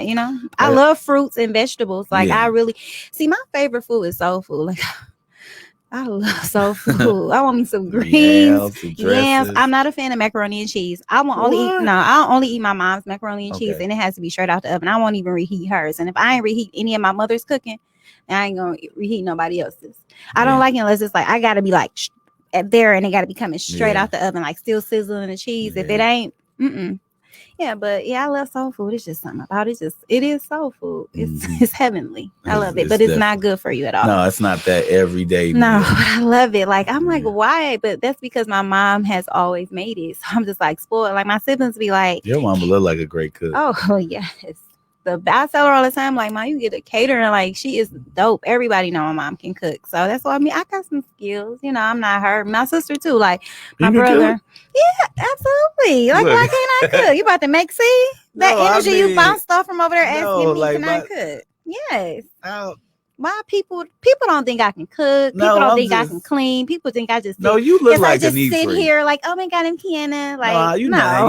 I love fruits and vegetables. Like I really see my favorite food is soul food. Like I love soul food. I want me some greens. Yams. I'm not a fan of macaroni and cheese. I'll only eat my mom's macaroni and cheese, and it has to be straight out the oven. I won't even reheat hers. And if I ain't reheat any of my mother's cooking, I ain't gonna reheat nobody else's. I don't like it unless it's like I gotta be like there and it gotta be coming straight out the oven, like still sizzling the cheese. If it ain't, Yeah, but I love soul food. It's just something about it. It is soul food. It's heavenly. I love it, but it's not good for you at all. No, it's not that everyday. No, but I love it. Like I'm like, why? But that's because my mom has always made it. So I'm just like spoiled. Like my siblings be like, your mama look like a great cook. Oh yes. I tell her all the time, like, Mom, you get a catering. Like, she is dope. Everybody know my mom can cook. So that's why I got some skills. I'm not her. My sister, too. Like, my brother. Cook? Yeah, absolutely. Like, why can't I cook? You about to make, energy you bounced off from over there asking me, can I cook? Yes. Why people don't think I can cook? People don't think I can clean. People think I just you look like I just sit here like, oh my God, I'm Kiana. Like I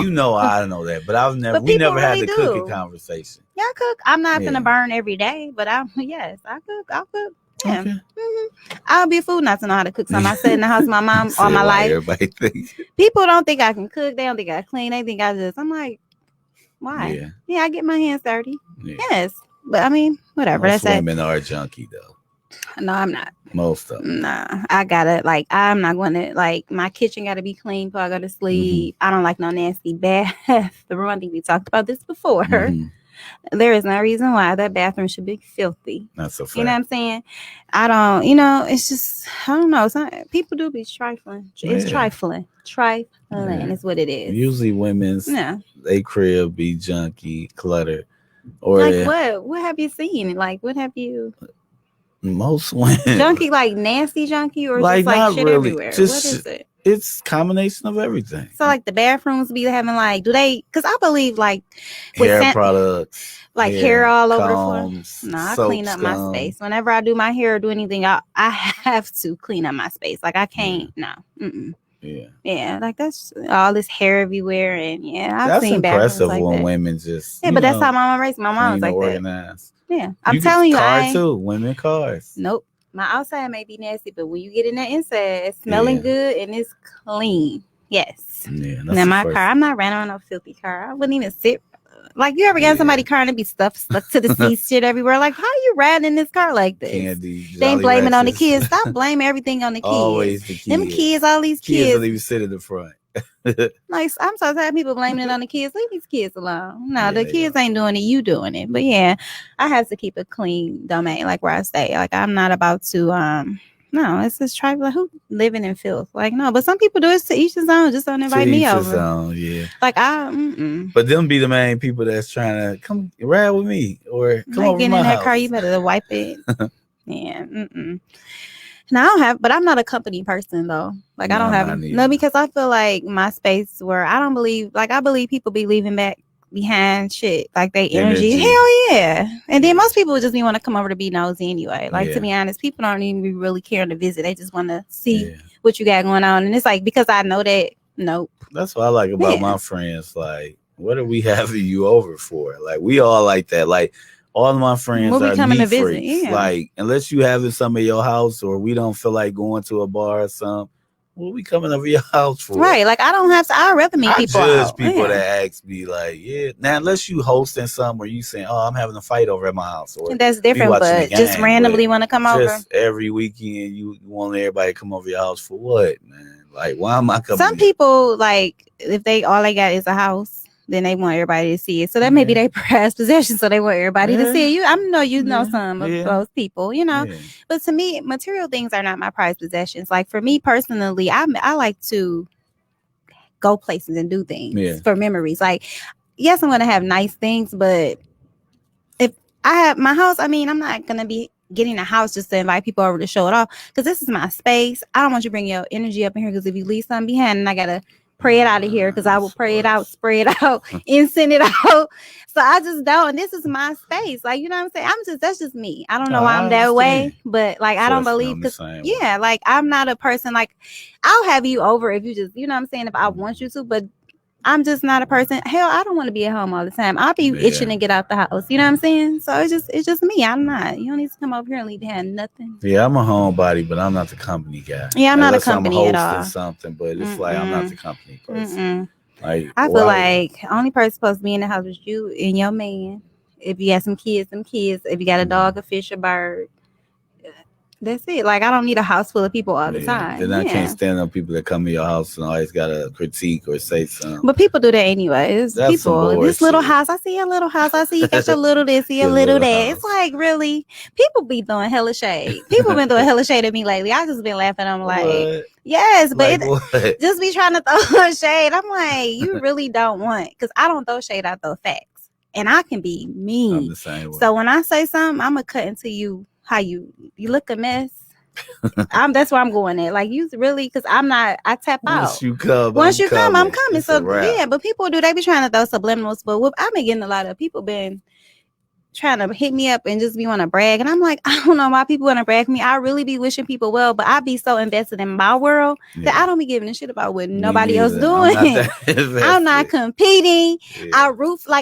know that, but we never had the cooking conversation. Yeah, I cook. I'm not gonna burn every day, but I cook. I'll cook. Yeah. Okay. I'll be a fool not to know how to cook something. I sat in the house with my mom all my life. Everybody thinks. People don't think I can cook. They don't think I clean. They think I'm like, why? Yeah, I get my hands dirty. Yeah. Yes. But I mean, whatever. Most women are junky though. No, I'm not. Most of them. Nah, I gotta I'm not gonna my kitchen gotta be clean before I go to sleep. I don't like no nasty bath. I think we talked about this before. There is no reason why that bathroom should be filthy. That's a fact. You know what I'm saying? I don't, it's just, I don't know. People do be trifling. It's trifling. Trifling is what it is. Usually women's, they crib be junky, cluttered. Or like what have you seen? Like what have you? Most women junky, like nasty junky, or just like shit really, everywhere. What is it? It's a combination of everything. So like the bathrooms be having do they? Because I believe with hair products, hair all over the floor. No, I clean up my space. Whenever I do my hair or do anything, I have to clean up my space. Like I can't. No. Yeah, like that's all this hair everywhere, and I've seen impressive when women just but that's how my mom raised me. My mom was like organized. That. Yeah, I'm telling you, car too. Women cars. Nope, my outside may be nasty, but when you get in that inside, it's smelling good and it's clean. Yes. Yeah. Now my car, I'm not running on no filthy car. I wouldn't even sit. Like you ever get in somebody's car and it be stuck to the seats, shit everywhere? Like how you riding in this car like this? Candy, they ain't blaming on the kids. Stop blaming everything on the kids. Always the kids. Them kids, all these kids don't even sit in the front. Like I'm so tired of people blaming it on the kids. Leave these kids alone. No, the kids ain't doing it. You doing it. But I have to keep a clean domain, like where I stay. Like I'm not about to no, it's just tribal. Like, who living in filth? Like, no, but some people do it to each his own. Just don't invite me over. Like, But them be the main people that's trying to come ride with me or come over get my in that house. car. You better wipe it. No, I don't have, but I'm not a company person though. Like, I don't have because I feel like my space where I don't believe, I believe people be leaving back behind shit like they energy. Hell yeah. And then most people just want to come over to be nosy anyway. Like to be honest, people don't even really care to visit. They just want to see what you got going on. And it's like, because I know that, nope. That's what I like about my friends. Like, what are we having you over for? Like, we all like that. Like, all of my friends are coming to visit. Yeah. Like, unless you have it some at your house or we don't feel like going to a bar or something, what we coming over your house for? Right. Like, I don't have to. I'd rather meet people. I judge people that ask me, like, now, unless you hosting something or you saying, oh, I'm having a fight over at my house. Or that's different, but just randomly want to come over. Just every weekend, you want everybody to come over your house for what, man? Like, why am I coming? Some people, like, if all they got is a house, then they want everybody to see it. So that may be their prized possession. So they want everybody to see it. I know you know some of those people, you know. But to me, material things are not my prized possessions. Like, for me personally, I like to go places and do things for memories. Like, yes, I'm going to have nice things, but if I have my house, I mean, I'm not going to be getting a house just to invite people over to show it off, because this is my space. I don't want you to bring your energy up in here, because if you leave something behind, and I got to pray it out of here, because I will pray it out, spray it out, and send it out. So I just don't. And this is my space. Like, you know what I'm saying? That's just me. I don't know why I'm that way, but like, I don't believe, because like, I'm not a person, like, I'll have you over if you just, you know what I'm saying, if I want you to, but I'm just not a person. Hell, I don't want to be at home all the time. I'll be itching to get out the house. You know what I'm saying? So it's just me. I'm not. You don't need to come over here and leave behind nothing. Yeah, I'm a homebody, but I'm not the company guy. Yeah, I'm not a company at all. Something, but it's like I'm not the company person. Like, I feel like only person supposed to be in the house is you and your man. If you got some kids, some kids. If you got a dog, a fish, a bird. That's it. Like, I don't need a house full of people all the time. Then I can't stand on people that come to your house and always got to critique or say something. But people do that anyway. It's people. This little house. I see your little house. I see you got your little this, your little that. House. It's like, really? People be throwing hella shade. People been throwing hella shade at me lately. I just been laughing. I'm like, what? Yes, but like just be trying to throw shade. I'm like, you really don't want, because I don't throw shade. I throw facts. And I can be mean. I'm the same way. So when I say something, I'm going to cut into you. How you look a mess. That's where I'm going at. Like, you really, because I tap out. Once you come, I'm coming. It's so but people do, they be trying to throw subliminals. But I've been getting a lot of people been trying to hit me up and just be want to brag, and I'm like, I don't know why people want to brag me. I really be wishing people well, but I be so invested in my world that I don't be giving a shit about what nobody else doing. I'm not competing. I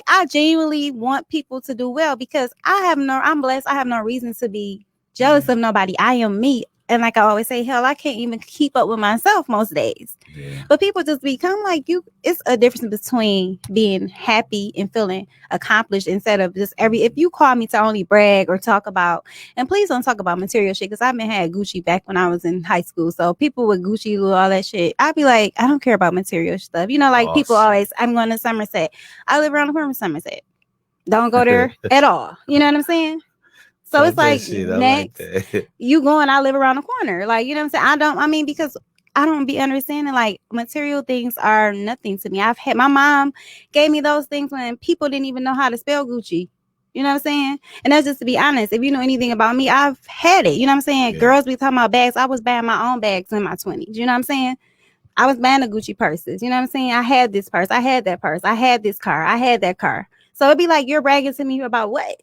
I genuinely want people to do well, because I'm blessed. I have no reason to be jealous of nobody. I am me. And like I always say, hell, I can't even keep up with myself most days. But people just become like you. It's a difference between being happy and feeling accomplished, instead of just if you call me to only brag or talk about, and please don't talk about material shit, because I've been had Gucci back when I was in high school. So people with Gucci, all that shit, I'd be like, I don't care about material stuff. You know, like people always, I'm going to Somerset. I live around the corner from Somerset. Don't go there at all. You know what I'm saying? So it's like, next, you going, I live around the corner. Like, you know what I'm saying? Because I don't be understanding, like, material things are nothing to me. My mom gave me those things when people didn't even know how to spell Gucci. You know what I'm saying? And that's just to be honest. If you know anything about me, I've had it. You know what I'm saying? Yeah. Girls be talking about bags. I was buying my own bags in my 20s. You know what I'm saying? I was buying the Gucci purses. You know what I'm saying? I had this purse. I had that purse. I had this car. I had that car. So it'd be like, you're bragging to me about what?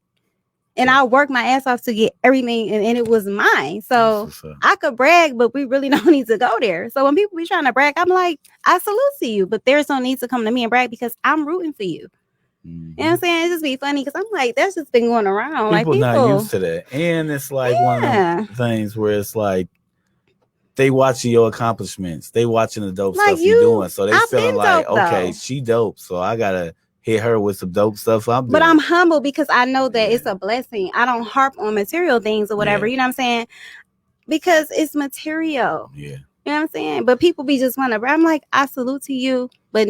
And I worked my ass off to get everything, and it was mine. So I could brag, but we really don't need to go there. So when people be trying to brag, I'm like, I salute to you, but there's no need to come to me and brag, because I'm rooting for you. You know what I'm saying? It just be funny, because I'm like, that's just been going around. People not used to that. And it's like one of the things where it's like, they watching your accomplishments. They watching the dope stuff you're doing. So they feeling like, okay, she dope. So I got to hit her with some dope stuff. But I'm humble, because I know that it's a blessing. I don't harp on material things or whatever. You know what I'm saying? Because it's material. Yeah. You know what I'm saying? But people be just want to, I'm like, I salute to you, but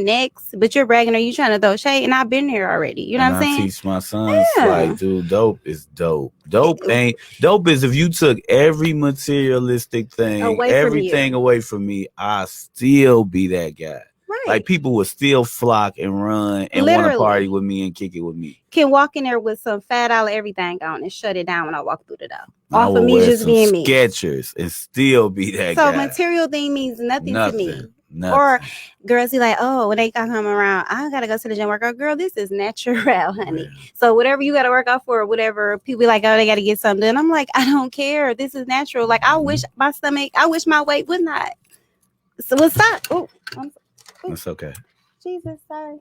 you're bragging, or you trying to throw shade, and I've been here already. You know what I'm saying? I teach my sons, like, dude, dope is dope. Dope is if you took every materialistic thing, everything away from me, I still be that guy. Right. Like, people would still flock and run and want to party with me and kick it with me. Can walk in there with some $5 everything on and shut it down when I walk through the door. Off of me just being me. Skechers and still be that guy. So material thing means nothing to me. Nothing. Or girls be like, oh, when they come around, I gotta go to the gym work out. Girl, this is natural, honey. Yeah. So whatever you gotta work out for, whatever people be like, oh, they gotta get something done. I'm like, I don't care. This is natural. Like I wish my weight would not. So what's that? Oh, It's okay. Jesus, sorry.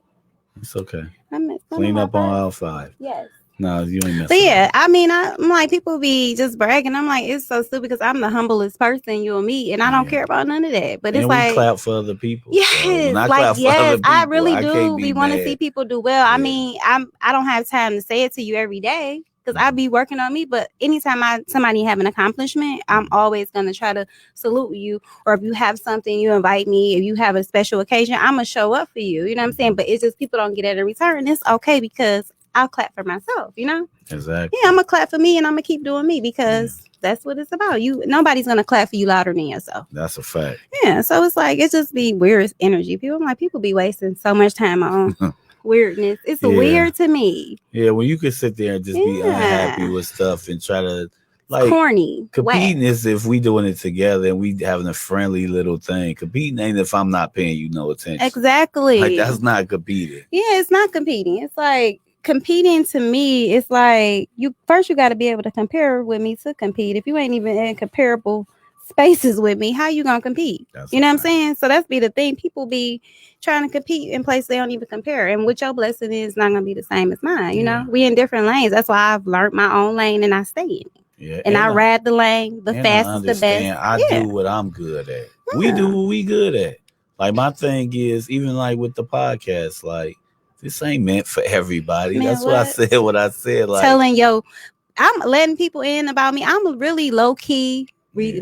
It's okay. I Clean up on aisle 5. Yes. No, you ain't messing. But yeah, I mean, I'm like, people be just bragging. I'm like, it's so stupid because I'm the humblest person you'll meet, and I don't care about none of that. But it's like, we clap for other people. Yes, I really do. We want to see people do well. I mean, I don't have time to say it to you every day because I be working on me. But anytime somebody have an accomplishment, I'm always gonna try to salute you. Or if you have something, you invite me. If you have a special occasion, I'm gonna show up for you. You know what I'm saying? But it's just people don't get it in return. It's okay because I'll clap for myself, you know? Exactly. Yeah, I'm gonna clap for me and I'm gonna keep doing me because that's what it's about. Nobody's gonna clap for you louder than yourself. That's a fact. Yeah, so it's like it just be weird energy. People be wasting so much time on weirdness. It's weird to me. Yeah, when you can sit there and just be unhappy with stuff and try to like corny. Competing is if we doing it together and we having a friendly little thing. Competing ain't if I'm not paying you no attention. Exactly. Like that's not competing. Yeah, it's not competing. It's like competing to me, it's like you got to be able to compare with me to compete. If you ain't even in comparable spaces with me, how you gonna compete? You know what I'm saying? So that's be the thing. People be trying to compete in places they don't even compare, and what your blessing is not gonna be the same as mine. You know, we in different lanes. That's why I've learned my own lane and I stay in it. Yeah, and I ride the lane the fastest, the best. I do what I'm good at. We do what we good at. Like my thing is, even like with the podcast, like this ain't meant for everybody. Man, that's what I said. What I said, like I'm letting people in about me. I'm a really low key.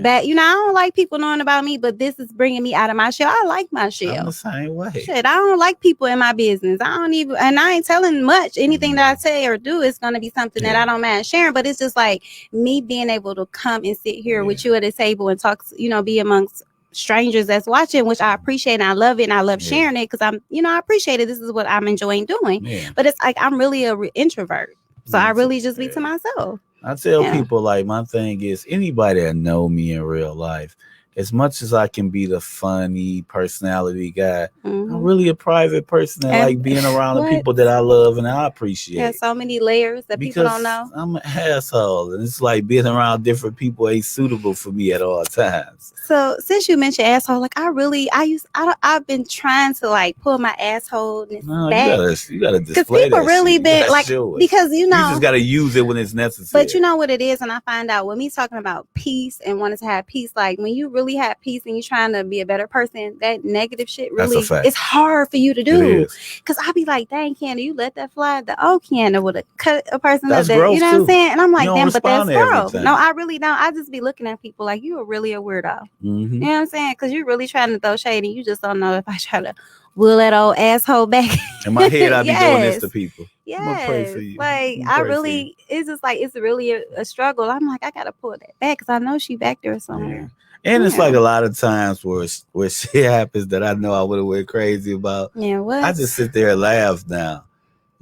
Back, you know, I don't like people knowing about me, but this is bringing me out of my shell. I like my shell. I'm the same way. Shit, I don't like people in my business. And I ain't telling much. Anything that I say or do is going to be something that I don't mind sharing. But it's just like me being able to come and sit here with you at a table and talk, you know, be amongst strangers that's watching, which I appreciate and I love it and I love sharing it because I appreciate it. This is what I'm enjoying doing. But it's like I'm really an introvert. So I really just be to myself. I tell people, like, my thing is anybody that know me in real life, as much as I can be the funny personality guy, I'm really a private person that like being around the people that I love and I appreciate. There's so many layers that people don't know. I'm an asshole, and it's like being around different people ain't suitable for me at all times. So since you mentioned asshole, like I've been trying to like pull my asshole back. You gotta display because people really been like because you just gotta use it when it's necessary. But you know what it is, and I find out when me talking about peace and wanting to have peace, like when you really have peace and you're trying to be a better person, that negative shit really it's hard for you to do. Because I be like, dang, Candy, you let that fly. The old Candy would have cut a person that's like that. You know what I'm saying? And I'm like, damn, but that's growth. Everything. No, I really don't. I just be looking at people like you are really a weirdo. You know what I'm saying? Because you're really trying to throw shade and you just don't know if I try to will that old asshole back. In my head, I be doing this to people. Yes, like I really, it's just like it's really a struggle. I'm like, I gotta pull that back because I know she back there somewhere. And it's like a lot of times where shit happens that I know I would have went crazy about. Yeah, what? I just sit there and laugh now.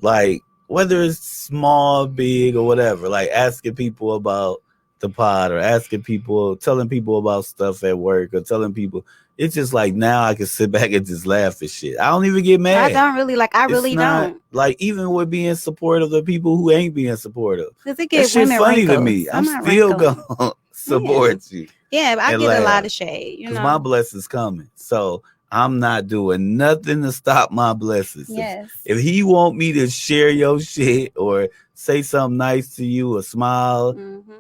Like, whether it's small, big, or whatever, like asking people about the pod or telling people about stuff at work or telling people. It's just like now I can sit back and just laugh at shit. I don't even get mad. I don't really don't. Like even with being supportive of people who ain't being supportive. Because it gets women funny wrinkles. to me. I'm still gonna support you. Yeah, but I get a lot of shade. You know, my blessings coming. So I'm not doing nothing to stop my blessings. Yes. If he want me to share your shit or say something nice to you or smile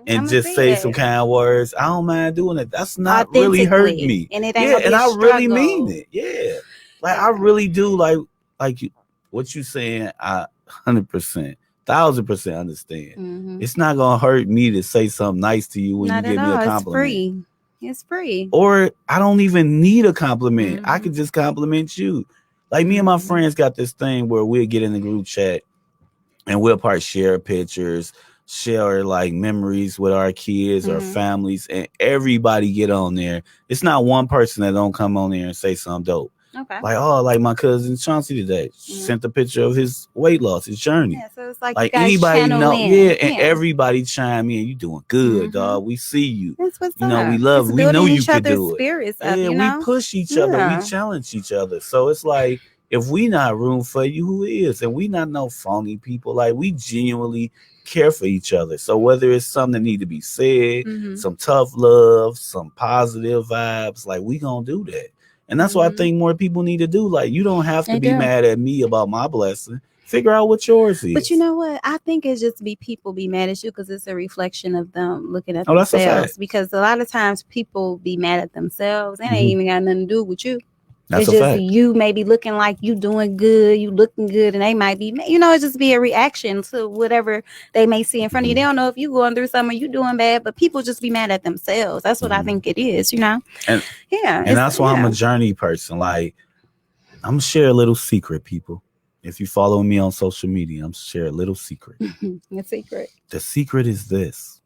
and just say some kind words, I don't mind doing it. That's not really hurting me. And it ain't and I really mean it. Yeah. Like I really do like you, what you saying, I 100%, 1,000% understand. It's not gonna hurt me to say something nice to you when you give me a compliment. It's free. Or I don't even need a compliment. I could just compliment you. Like me and my friends got this thing where we'll get in the group chat and we'll share pictures, share like memories with our kids or families, and everybody get on there. It's not one person that don't come on there and say something dope. Okay. Like, oh, like my cousin Chauncey today sent a picture of his weight loss, his journey. Yeah, so it's like Like you guys anybody channel know, in. and everybody chime in. You doing good, dog. We see you. That's what's you know, up. we love. It's We know building you each could other's do it. spirits up, Yeah, you we know? push each other. We Yeah. challenge each other. So it's like, if we not room for you, who is? And we not no phony people. Like, we genuinely care for each other. So whether it's something that need to be said, some tough love, some positive vibes, like, we gonna do that. And that's what I think more people need to do. Like, you don't have to be mad at me about my blessing. Figure out what yours is. But you know what? I think it's just people be mad at you because it's a reflection of them looking at that's a themselves. fact. Because a lot of times people be mad at themselves. It ain't even got nothing to do with you. That's it's a just fact. You maybe looking like you doing good, you looking good, and they might be, it just be a reaction to whatever they may see in front of you. They don't know if you going through something, you doing bad, but people just be mad at themselves. That's what I think it is, And yeah, and that's why I'm a journey person. Like, I'm gonna share a little secret, people. If you follow me on social media, I'm share a little secret. A secret. The secret is this.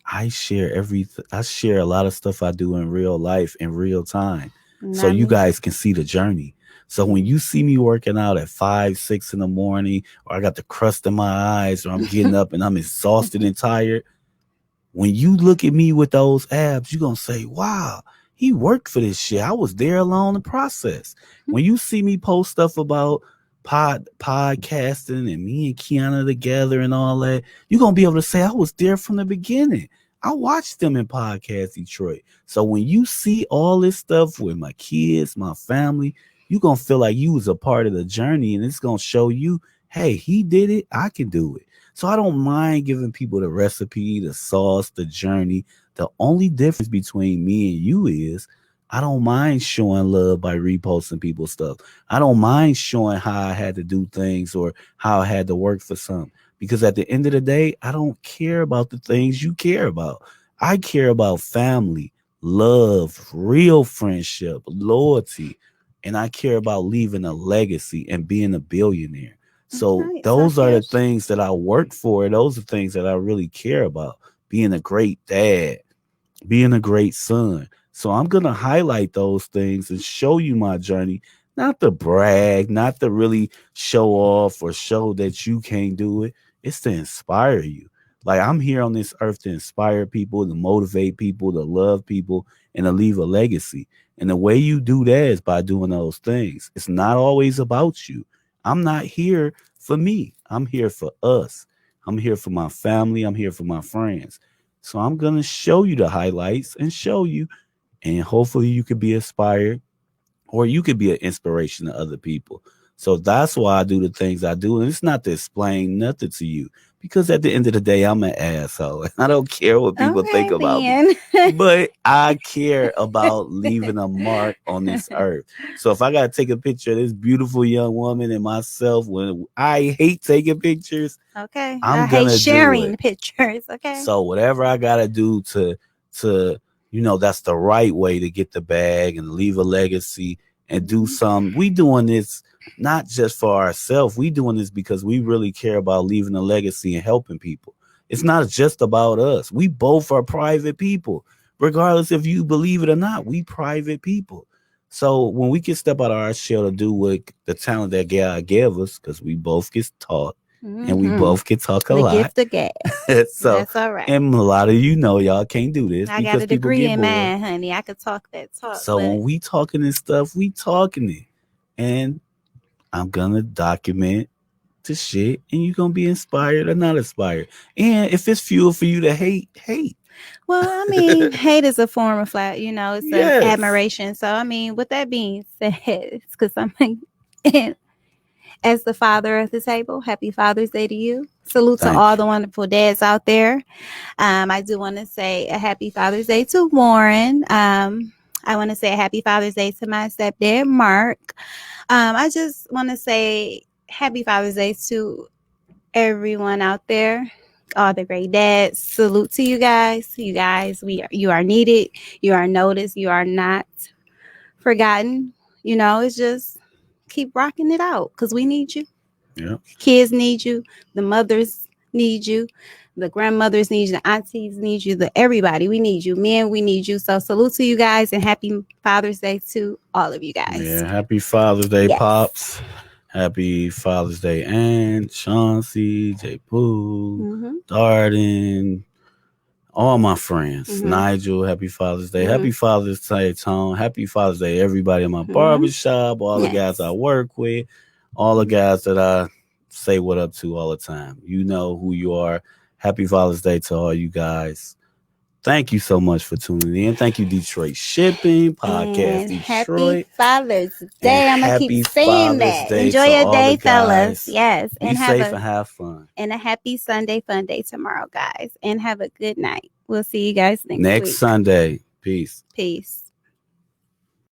I share a lot of stuff I do in real life in real time. So you guys can see the journey. So when you see me working out at 5, 6 in the morning, or I got the crust in my eyes, or I'm getting up and I'm exhausted and tired, when you look at me with those abs, you're going to say, wow, he worked for this shit. I was there along the process. When you see me post stuff about podcasting and me and Kiana together and all that, you're going to be able to say, I was there from the beginning. I watched them in Podcast Detroit. So when you see all this stuff with my kids, my family, you're going to feel like you was a part of the journey, and it's going to show you, hey, he did it. I can do it. So I don't mind giving people the recipe, the sauce, the journey. The only difference between me and you is I don't mind showing love by reposting people's stuff. I don't mind showing how I had to do things or how I had to work for something. Because at the end of the day, I don't care about the things you care about. I care about family, love, real friendship, loyalty, and I care about leaving a legacy and being a billionaire. So those are the things that I work for. Those are things that I really care about. Being a great dad, being a great son. So I'm going to highlight those things and show you my journey, not to brag, not to really show off or show that you can't do it. It's to inspire you. Like, I'm here on this earth to inspire people, to motivate people, to love people, and to leave a legacy. And the way you do that is by doing those things. It's not always about you. I'm not here for me. I'm here for us. I'm here for my family. I'm here for my friends. So I'm going to show you the highlights and show you, and hopefully you could be inspired, or you could be an inspiration to other people. So that's why I do the things I do. And it's not to explain nothing to you, because at the end of the day, I'm an asshole. I don't care what people think about me, but I care about leaving a mark on this earth. So if I got to take a picture of this beautiful young woman and myself, when I hate taking pictures, okay, I'm gonna hate sharing do it. pictures. Okay. So whatever I got to do to that's the right way to get the bag and leave a legacy and do something. We doing this not just for ourselves. We doing this because we really care about leaving a legacy and helping people. It's not just about us. We both are private people. Regardless if you believe it or not, we private people. So when we can step out of our shell to do what the talent that God gave us, because we both get taught, and we both can talk a lot. The gift of gab. So that's all right. And a lot of y'all can't do this. I got a degree in mine, honey. I could talk that talk. So when we talking this stuff, we talking it. And I'm gonna document the shit, and you're gonna be inspired or not inspired. And if it's fuel for you to hate. Well, I mean, hate is a form of it's an admiration. So I mean, with that being said, it's because I'm as the father of the table, happy Father's Day to you. Salute to all the wonderful dads out there. I do want to say a happy Father's Day to Warren. I want to say a happy Father's Day to my stepdad, Mark. I just want to say happy Father's Day to everyone out there, all the great dads. Salute to you guys. You guys, you are needed. You are noticed. You are not forgotten. It's just keep rocking it out because we need you. Yeah. Kids need you. The mothers need you. The grandmothers need you. The aunties need you. The everybody, we need you. Men, we need you. So salute to you guys and happy Father's Day to all of you guys. Yeah, happy Father's Day, Yes. Pops. Happy Father's Day, Aunt, Chauncey, J. Pooh, Darden, all my friends. Nigel, happy Father's Day. Happy Father's Day, Tone. Happy Father's Day, everybody in my barbershop, all the guys I work with, all the guys that I say what up to all the time. You know who you are. Happy Father's Day to all you guys. Thank you so much for tuning in. Thank you, Detroit Shipping Podcast, and Detroit. Happy Father's Day. I'm gonna keep saying that. Day Enjoy your day, fellas. Yes, Be safe and have fun. And a happy Sunday fun day tomorrow, guys. And have a good night. We'll see you guys next week. Sunday. Peace. Peace.